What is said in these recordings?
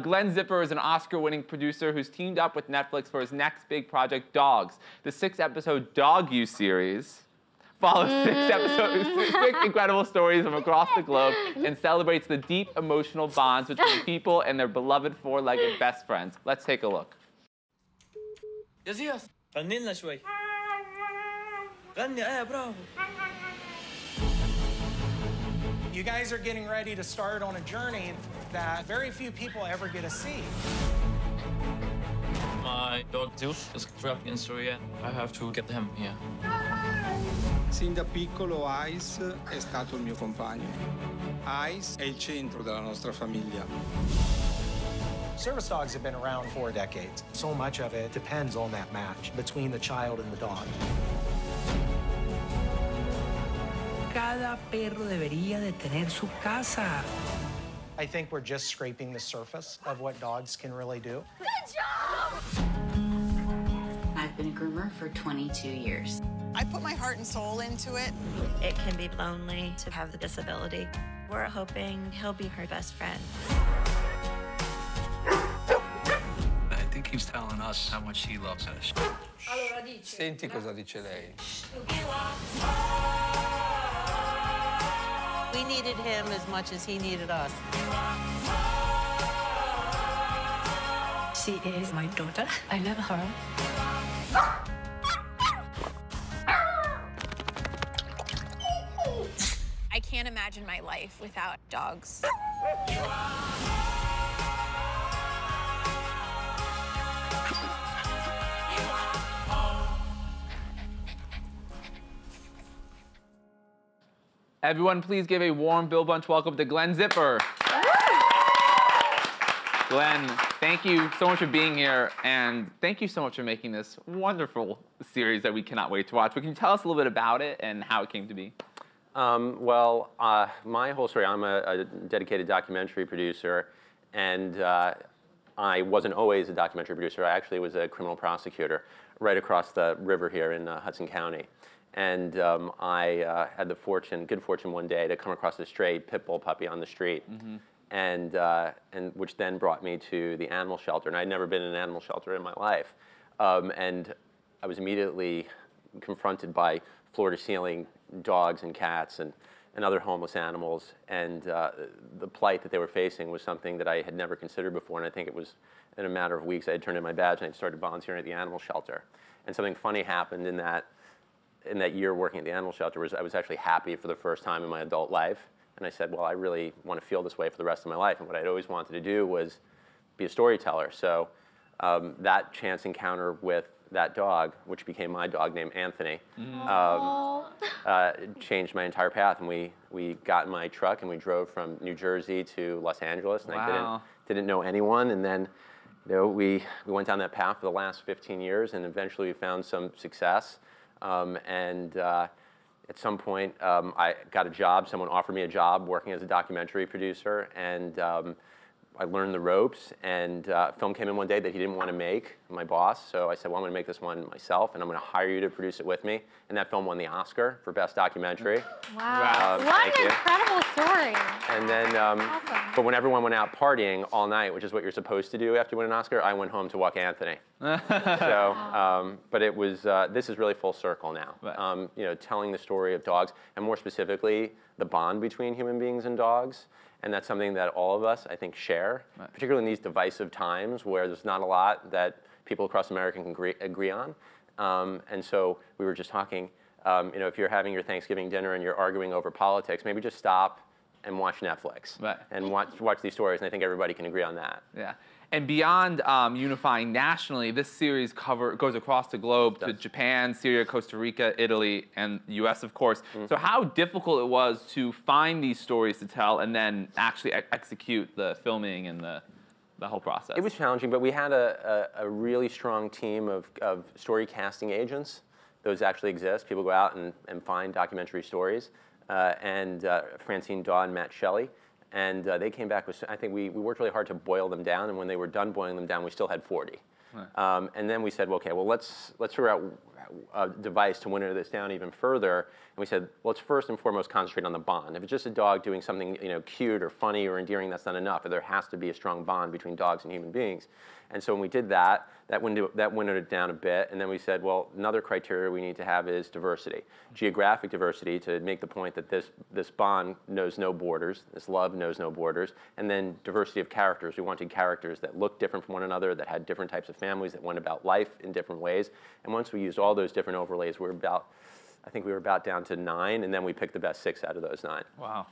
Glen Zipper is an Oscar-winning producer who's teamed up with Netflix for his next big project, Dogs. The 6-episode DOCUSERIES follows six incredible stories from across the globe and celebrates the deep emotional bonds between people and their beloved four-legged best friends. Let's take a look. غني شوي. غني برافو. You guys are getting ready to start on a journey that very few people ever get to see. My dog Zeus is trapped in Syria. I have to get him here. Sin da piccolo Ice è stato il mio compagno. Ice è il centro della nostra famiglia. Service dogs have been around for decades. So much of it depends on that match between the child and the dog. Cada perro debería de tener su casa. I think we're just scraping the surface of what dogs can really do. Good job! I've been a groomer for 22 years. I put my heart and soul into it. It can be lonely to have the disability. We're hoping he'll be her best friend. I think he's telling us how much he loves us. Senti cosa dice lei. We needed him as much as he needed us. She is my daughter. I love her. I can't imagine my life without dogs. Everyone, please give a warm BUILD Brunch welcome to Glen Zipper. Glen, thank you so much for being here, and thank you so much for making this wonderful series that we cannot wait to watch. But can you tell us a little bit about it and how it came to be? My whole story, I'm a dedicated documentary producer, and I wasn't always a documentary producer. I actually was a criminal prosecutor right across the river here in Hudson County. And I had the good fortune one day to come across a stray pit bull puppy on the street, and which then brought me to the animal shelter. And I'd never been in an animal shelter in my life. And I was immediately confronted by floor-to-ceiling dogs and cats and other homeless animals. And the plight that they were facing was something that I had never considered before. And I think it was in a matter of weeks I had turned in my badge and I started volunteering at the animal shelter. And something funny happened in that year working at the animal shelter was I was actually happy for the first time in my adult life. And I said, well, I really want to feel this way for the rest of my life. And what I'd always wanted to do was be a storyteller. So that chance encounter with that dog, which became my dog named Anthony, changed my entire path. And we got in my truck and we drove from New Jersey to Los Angeles. And I didn't know anyone. And then we went down that path for the last 15 years. And eventually we found some success. At some point, I got a job. Someone offered me a job working as a documentary producer, and I learned the ropes. And a film came in one day that he didn't want to make, my boss. So I said, well, I'm going to make this one myself, and I'm going to hire you to produce it with me. And that film won the Oscar for Best Documentary. Wow. What an incredible story. And then, but when everyone went out partying all night, which is what you're supposed to do after you win an Oscar, I went home to walk Anthony. So, but it was, this is really full circle now. Right. Telling the story of dogs, and more specifically, the bond between human beings and dogs. And that's something that all of us, I think, share, right, particularly in these divisive times where there's not a lot that people across America can agree on. And so we were just talking, if you're having your Thanksgiving dinner and you're arguing over politics, maybe just stop and watch Netflix, right, and watch these stories, and I think everybody can agree on that. Yeah. And beyond unifying nationally, this series goes across the globe to Japan, Syria, Costa Rica, Italy, and the US, of course. So how difficult it was to find these stories to tell and then actually execute the filming and the whole process? It was challenging, but we had a really strong team of story casting agents. Those actually exist. People go out and find documentary stories. Francine Daw and Matt Shelley. And they came back with, I think we worked really hard to boil them down, and when they were done boiling them down, we still had 40. Right. And then we said, well, okay, well, let's figure out a device to winnow this down even further. And we said, let's first and foremost concentrate on the bond. If it's just a dog doing something cute or funny or endearing, that's not enough. There has to be a strong bond between dogs and human beings. And so when we did that, that winnowed it down a bit. And then we said, well, another criteria we need to have is diversity. Geographic diversity, to make the point that this bond knows no borders, this love knows no borders. And then diversity of characters. We wanted characters that looked different from one another, that had different types of families, that went about life in different ways. And once we used all those different overlays, I think we were about down to 9, and then we picked the best 6 out of those 9. Wow.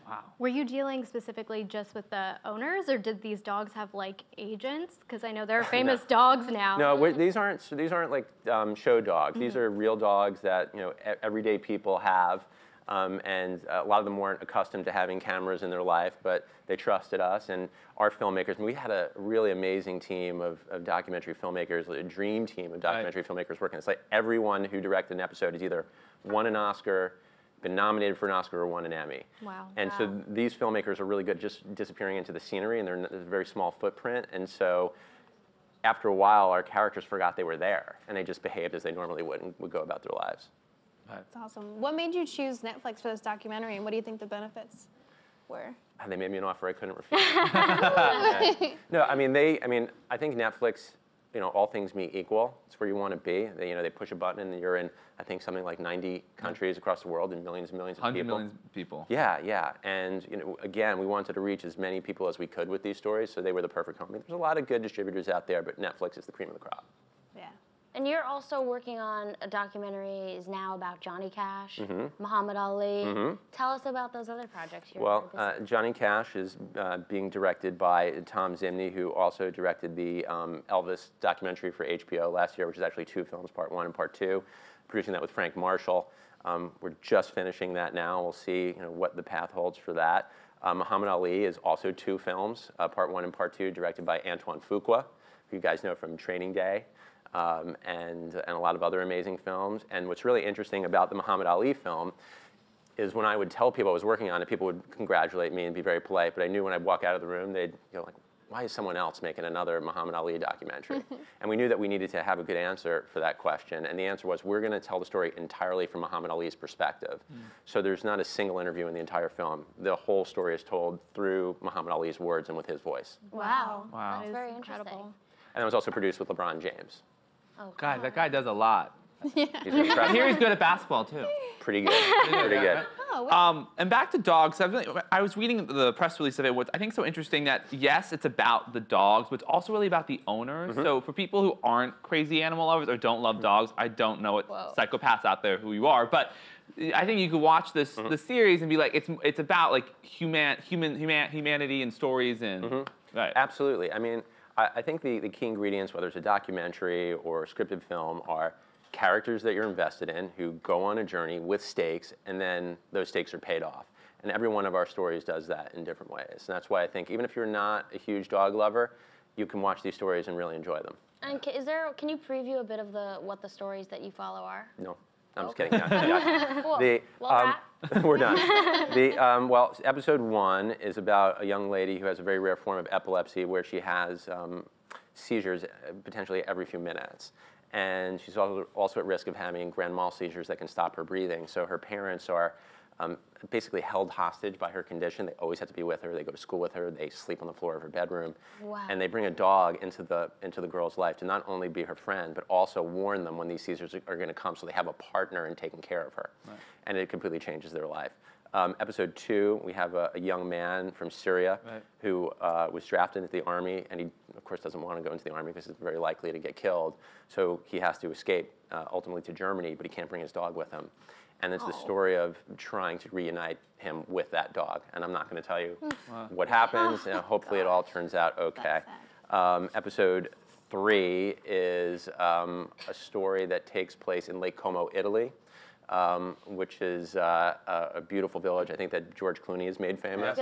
Wow. Were you dealing specifically just with the owners, or did these dogs have like agents? Because I know there are famous dogs now. No, these aren't like show dogs. These are real dogs that everyday people have, and a lot of them weren't accustomed to having cameras in their life, but they trusted us and our filmmakers. And we had a really amazing team of documentary filmmakers, a dream team of documentary filmmakers working. It's like everyone who directed an episode has either won an Oscar, been nominated for an Oscar, or won an Emmy. Wow. And so these filmmakers are really good just disappearing into the scenery, and they're in a very small footprint. And so after a while, our characters forgot they were there, and they just behaved as they normally would and would go about their lives. That's awesome. What made you choose Netflix for this documentary, and what do you think the benefits were? They made me an offer I couldn't refuse. No, I mean, I think Netflix, all things being equal, it's where you want to be. They push a button and you're in, I think, something like 90 countries across the world and millions of people. 100 million people. Yeah, yeah. And again, we wanted to reach as many people as we could with these stories, so they were the perfect home. There's a lot of good distributors out there, but Netflix is the cream of the crop. Yeah. And you're also working on a documentary now about Johnny Cash, Muhammad Ali. Tell us about those other projects you're Well, Johnny Cash is being directed by Tom Zimney, who also directed the Elvis documentary for HBO last year, which is actually 2 films, Part 1 and Part 2, producing that with Frank Marshall. We're just finishing that now. We'll see what the path holds for that. Muhammad Ali is also 2 films, Part 1 and Part 2, directed by Antoine Fuqua, who you guys know from Training Day. And a lot of other amazing films. And what's really interesting about the Muhammad Ali film is when I would tell people I was working on it, people would congratulate me and be very polite, but I knew when I'd walk out of the room, they'd go like, why is someone else making another Muhammad Ali documentary? And we knew that we needed to have a good answer for that question. And the answer was, we're going to tell the story entirely from Muhammad Ali's perspective. So there's not a single interview in the entire film. The whole story is told through Muhammad Ali's words and with his voice. Wow. Wow. That's very incredible. And it was also produced with LeBron James. Oh, God, that guy does a lot. He's I hear he's good at basketball, too. Pretty good. Pretty good. And back to dogs. I was reading the press release of it. What I think is so interesting that, yes, it's about the dogs, but it's also really about the owners. So for people who aren't crazy animal lovers or don't love dogs, I don't know what psychopaths out there who you are, but I think you could watch this the series and be like, it's about like humanity and stories and right. Absolutely. I mean, I think the key ingredients, whether it's a documentary or a scripted film, are characters that you're invested in who go on a journey with stakes, and then those stakes are paid off. And every one of our stories does that in different ways. And that's why I think even if you're not a huge dog lover, you can watch these stories and really enjoy them. And can you preview a bit of what the stories that you follow are? No. I'm just kidding. Yeah. Cool. We're done. Well, episode 1 is about a young lady who has a very rare form of epilepsy where she has seizures potentially every few minutes. And she's also at risk of having grand mal seizures that can stop her breathing. So her parents are basically held hostage by her condition. They always have to be with her. They go to school with her. They sleep on the floor of her bedroom. Wow. And they bring a dog into the girl's life to not only be her friend, but also warn them when these seizures are going to come, so they have a partner in taking care of her. Right. And it completely changes their life. Episode 2, we have a young man from Syria who was drafted into the army, and he, of course, doesn't want to go into the army because he's very likely to get killed. So he has to escape ultimately to Germany, but he can't bring his dog with him. And it's the story of trying to reunite him with that dog. And I'm not going to tell you what happens. Hopefully it all turns out okay. Episode 3 is a story that takes place in Lake Como, Italy, which is a beautiful village. I think that George Clooney has made famous.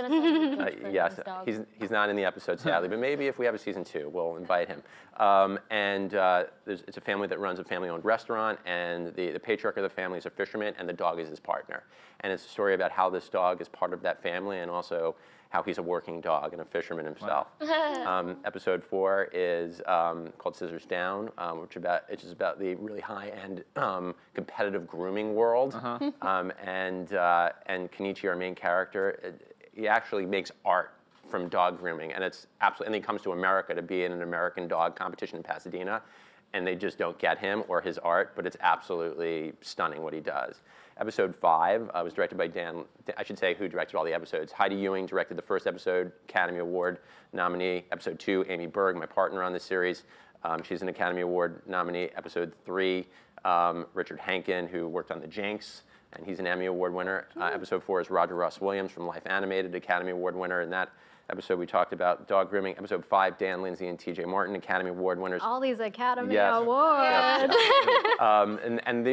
Yes, he's not in the episode, sadly, but maybe if we have a season 2, we'll invite him. It's a family that runs a family-owned restaurant, and the patriarch of the family is a fisherman, and the dog is his partner. And it's a story about how this dog is part of that family, and also how he's a working dog and a fisherman himself. Episode 4 is called Scissors Down, which is about the really high-end competitive grooming world. And Kenichi, our main character, he actually makes art from dog grooming, and it's absolutely. And he comes to America to be in an American dog competition in Pasadena, and they just don't get him or his art, but it's absolutely stunning what he does. Episode 5 was directed by Dan. I should say who directed all the episodes. Heidi Ewing directed the first episode, Academy Award nominee. Episode 2, Amy Berg, my partner on this series. She's an Academy Award nominee. Episode 3, Richard Hankin, who worked on The Jinx, and he's an Emmy Award winner. Episode 4 is Roger Ross Williams from Life Animated, Academy Award winner. In that episode, we talked about dog grooming. Episode 5, Dan Lindsay and TJ Martin, Academy Award winners. All these Academy Yes. Awards. Yes.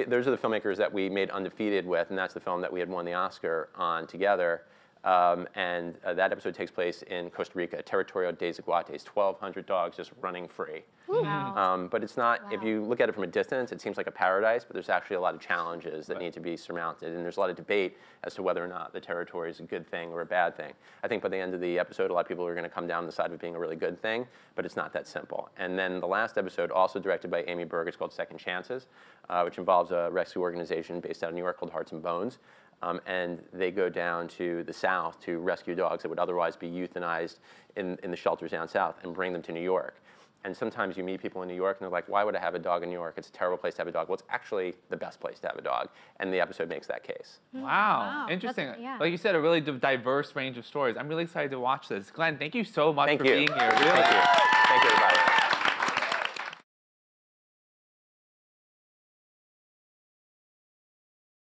Those are the filmmakers that we made Undefeated with, and that's the film that we had won the Oscar on together. That episode takes place in Costa Rica, Territorio de Zaguates, 1,200 dogs just running free. Wow. But it's not, if you look at it from a distance, it seems like a paradise, but there's actually a lot of challenges that need to be surmounted, and there's a lot of debate as to whether or not the territory is a good thing or a bad thing. I think by the end of the episode, a lot of people are going to come down the side of it being a really good thing, but it's not that simple. And then the last episode, also directed by Amy Berg, is called Second Chances, which involves a rescue organization based out of New York called Hearts and Bones. And they go down to the South to rescue dogs that would otherwise be euthanized in the shelters down south and bring them to New York. And sometimes you meet people in New York and they're like, why would I have a dog in New York? It's a terrible place to have a dog. Well, it's actually the best place to have a dog. And the episode makes that case. Wow. Interesting. Like you said, a really diverse range of stories. I'm really excited to watch this. Glenn, thank you so much for being here. Really. Thank you, everybody.